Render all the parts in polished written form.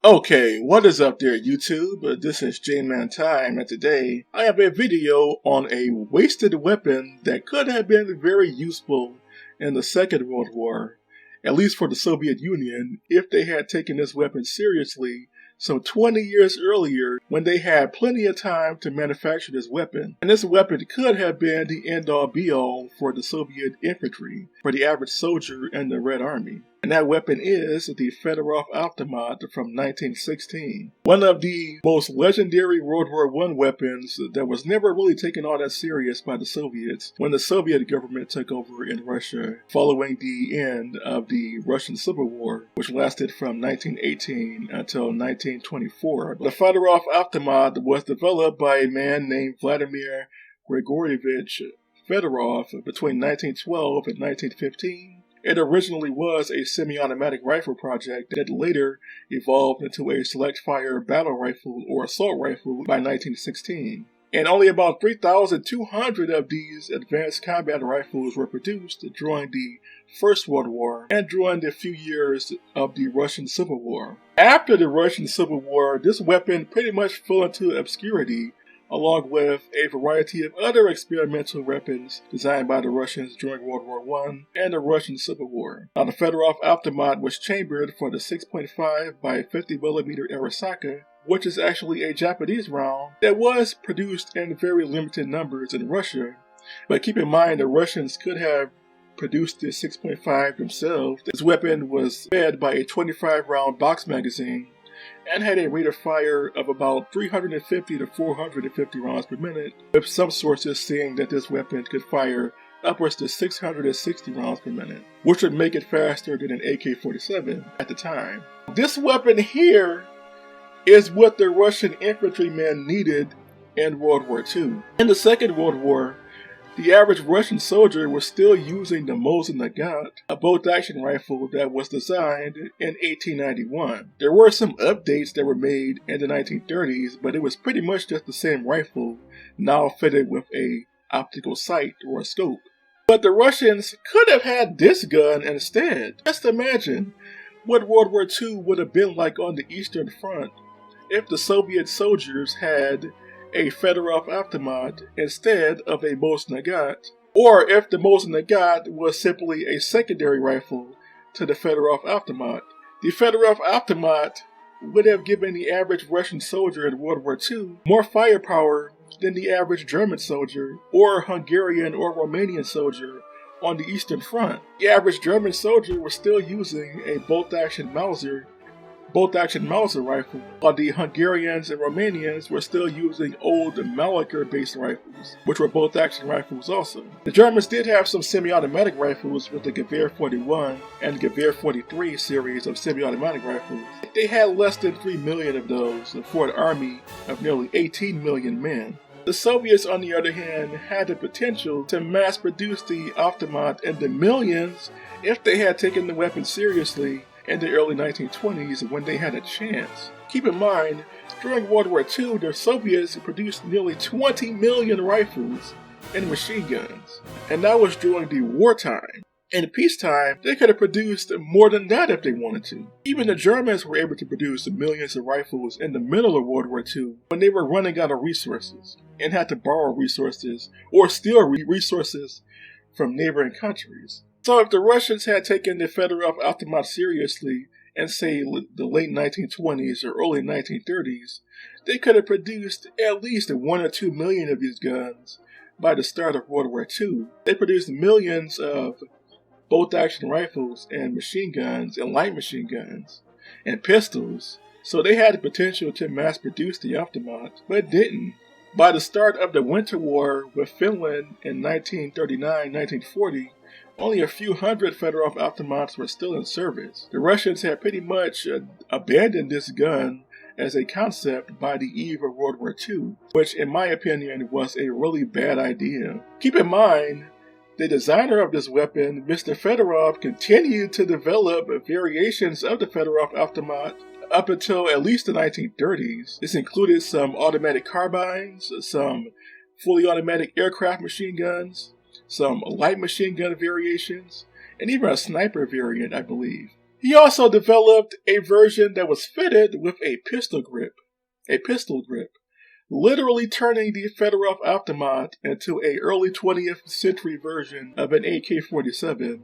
Okay, what is up there YouTube? This is J-Man Time, and today I have a video on a wasted weapon that could have been very useful in the Second World War, at least for the Soviet Union, if they had taken this weapon seriously some 20 years earlier when they had plenty of time to manufacture this weapon. And this weapon could have been the end-all be-all for the Soviet infantry, for the average soldier in the Red Army. And that weapon is the Fedorov Avtomat from 1916. One of the most legendary World War I weapons that was never really taken all that serious by the Soviets when the Soviet government took over in Russia following the end of the Russian Civil War, which lasted from 1918 until 1924. The Fedorov Avtomat was developed by a man named Vladimir Grigorievich Fedorov between 1912 and 1915. It originally was a semi-automatic rifle project that later evolved into a select-fire battle rifle or assault rifle by 1916. And only about 3,200 of these advanced combat rifles were produced during the First World War and during the few years of the Russian Civil War. After the Russian Civil War, this weapon pretty much fell into obscurity, along with a variety of other experimental weapons designed by the Russians during World War I and the Russian Civil War. Now, the Fedorov Avtomat was chambered for the 6.5 by 50mm Arisaka, which is actually a Japanese round that was produced in very limited numbers in Russia. But keep in mind, the Russians could have produced the 6.5 themselves. This weapon was fed by a 25-round box magazine and had a rate of fire of about 350 to 450 rounds per minute, with some sources saying that this weapon could fire upwards to 660 rounds per minute, which would make it faster than an AK-47 at the time. This weapon here is what the Russian infantrymen needed in World War II. In the Second World War, the average Russian soldier was still using the Mosin Nagant, a bolt-action rifle that was designed in 1891. There were some updates that were made in the 1930s, but it was pretty much just the same rifle, now fitted with a optical sight or a scope. But the Russians could have had this gun instead. Just imagine what World War II would have been like on the Eastern Front if the Soviet soldiers had a Fedorov Avtomat instead of a Mosin Nagant, or if the Mosin Nagant was simply a secondary rifle to the Fedorov Avtomat. The Fedorov Avtomat would have given the average Russian soldier in World War II more firepower than the average German soldier or Hungarian or Romanian soldier on the Eastern Front. The average German soldier was still using a bolt-action Mauser rifle, while the Hungarians and Romanians were still using old Mauser-based rifles, which were bolt-action rifles also. The Germans did have some semi-automatic rifles with the Gewehr 41 and Gewehr 43 series of semi-automatic rifles. They had less than 3 million of those for an army of nearly 18 million men. The Soviets, on the other hand, had the potential to mass-produce the Avtomat in the millions if they had taken the weapon seriously in the early 1920s when they had a chance. Keep in mind, during World War II, the Soviets produced nearly 20 million rifles and machine guns, and that was during the wartime. In peacetime, they could have produced more than that if they wanted to. Even the Germans were able to produce millions of rifles in the middle of World War II when they were running out of resources and had to borrow resources or steal resources from neighboring countries. So if the Russians had taken the Fedorov Avtomat seriously in, say, the late 1920s or early 1930s, they could have produced at least 1 or 2 million of these guns by the start of World War II. They produced millions of bolt-action rifles and machine guns and light machine guns and pistols, so they had the potential to mass-produce the Avtomat, but didn't. By the start of the Winter War with Finland in 1939-1940, only a few hundred Fedorov Avtomats were still in service. The Russians had pretty much abandoned this gun as a concept by the eve of World War II, which in my opinion was a really bad idea. Keep in mind, the designer of this weapon, Mr. Fedorov, continued to develop variations of the Fedorov Avtomat up until at least the 1930s. This included some automatic carbines, some fully automatic aircraft machine guns, some light machine gun variations, and even a sniper variant, I believe. He also developed a version that was fitted with a pistol grip, literally turning the Fedorov Avtomat into a early 20th century version of an AK-47,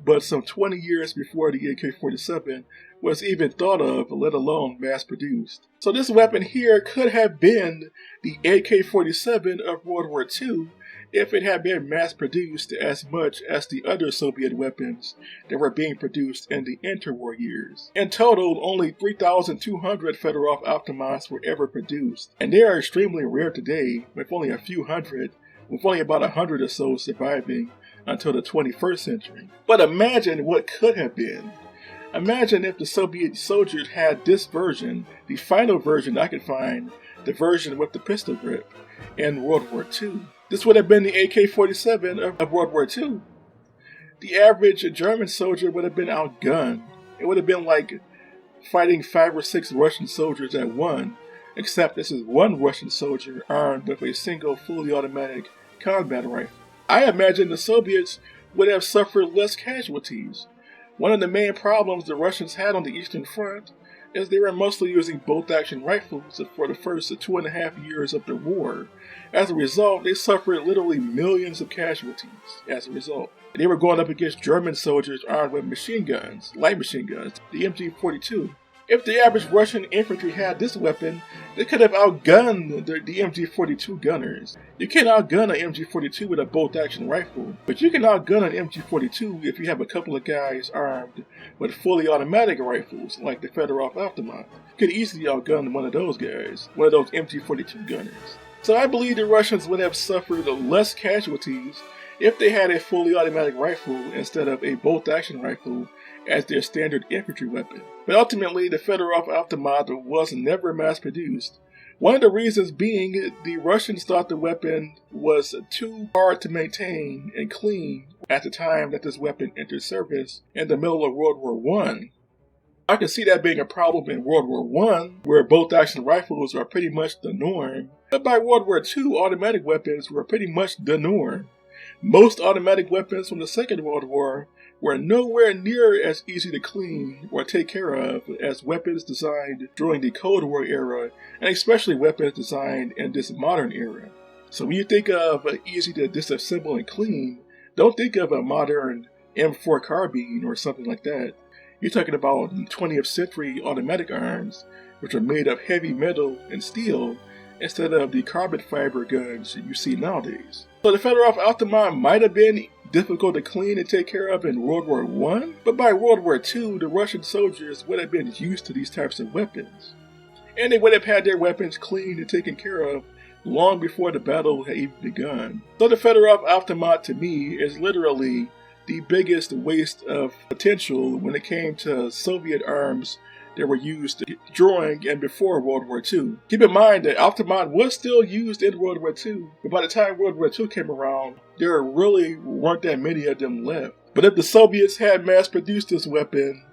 but some 20 years before the AK-47 was even thought of, let alone mass-produced. So this weapon here could have been the AK-47 of World War II if it had been mass-produced as much as the other Soviet weapons that were being produced in the interwar years. In total, only 3,200 Fedorov Avtomats were ever produced, and they are extremely rare today, with only a few hundred, with only about 100 or so surviving until the 21st century. But imagine what could have been. Imagine if the Soviet soldiers had this version, the final version I could find, the version with the pistol grip, in World War II. This would have been the AK-47 of World War II. The average German soldier would have been outgunned. It would have been like fighting 5 or 6 Russian soldiers at one, except this is one Russian soldier armed with a single fully automatic combat rifle. I imagine the Soviets would have suffered less casualties. One of the main problems the Russians had on the Eastern Front is they were mostly using bolt-action rifles for the first 2.5 years of the war. As a result, they suffered literally millions of casualties as a result. They were going up against German soldiers armed with machine guns, light machine guns, the MG-42. If the average Russian infantry had this weapon, they could have outgunned the MG-42 gunners. You can't outgun an MG-42 with a bolt-action rifle, but you can outgun an MG-42 if you have a couple of guys armed with fully automatic rifles, like the Fedorov Avtomat. You could easily outgun one of those guys, one of those MG-42 gunners. So I believe the Russians would have suffered less casualties if they had a fully automatic rifle instead of a bolt-action rifle as their standard infantry weapon. But ultimately, the Fedorov Avtomat was never mass-produced. One of the reasons being the Russians thought the weapon was too hard to maintain and clean at the time that this weapon entered service in the middle of World War I. I can see that being a problem in World War I, where bolt-action rifles are pretty much the norm, but by World War II, automatic weapons were pretty much the norm. Most automatic weapons from the Second World War were nowhere near as easy to clean or take care of as weapons designed during the Cold War era, and especially weapons designed in this modern era. So when you think of easy to disassemble and clean, don't think of a modern M4 carbine or something like that. You're talking about 20th century automatic arms, which are made of heavy metal and steel, instead of the carbon fiber guns you see nowadays. So the Fedorov Avtomat might have been difficult to clean and take care of in World War I, but by World War II, the Russian soldiers would have been used to these types of weapons. And they would have had their weapons cleaned and taken care of long before the battle had even begun. So the Fedorov Avtomat to me is literally the biggest waste of potential when it came to Soviet arms that were used during and before World War II. Keep in mind that Avtomat was still used in World War II, but by the time World War II came around, there really weren't that many of them left. But if the Soviets had mass-produced this weapon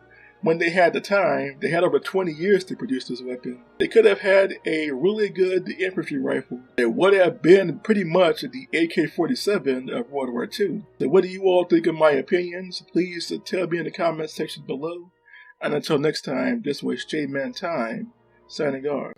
when they had the time, they had over 20 years to produce this weapon, they could have had a really good infantry rifle that would have been pretty much the AK-47 of World War II. So what do you all think of my opinions? Please tell me in the comments section below. And until next time, this was J-Man Time, signing off.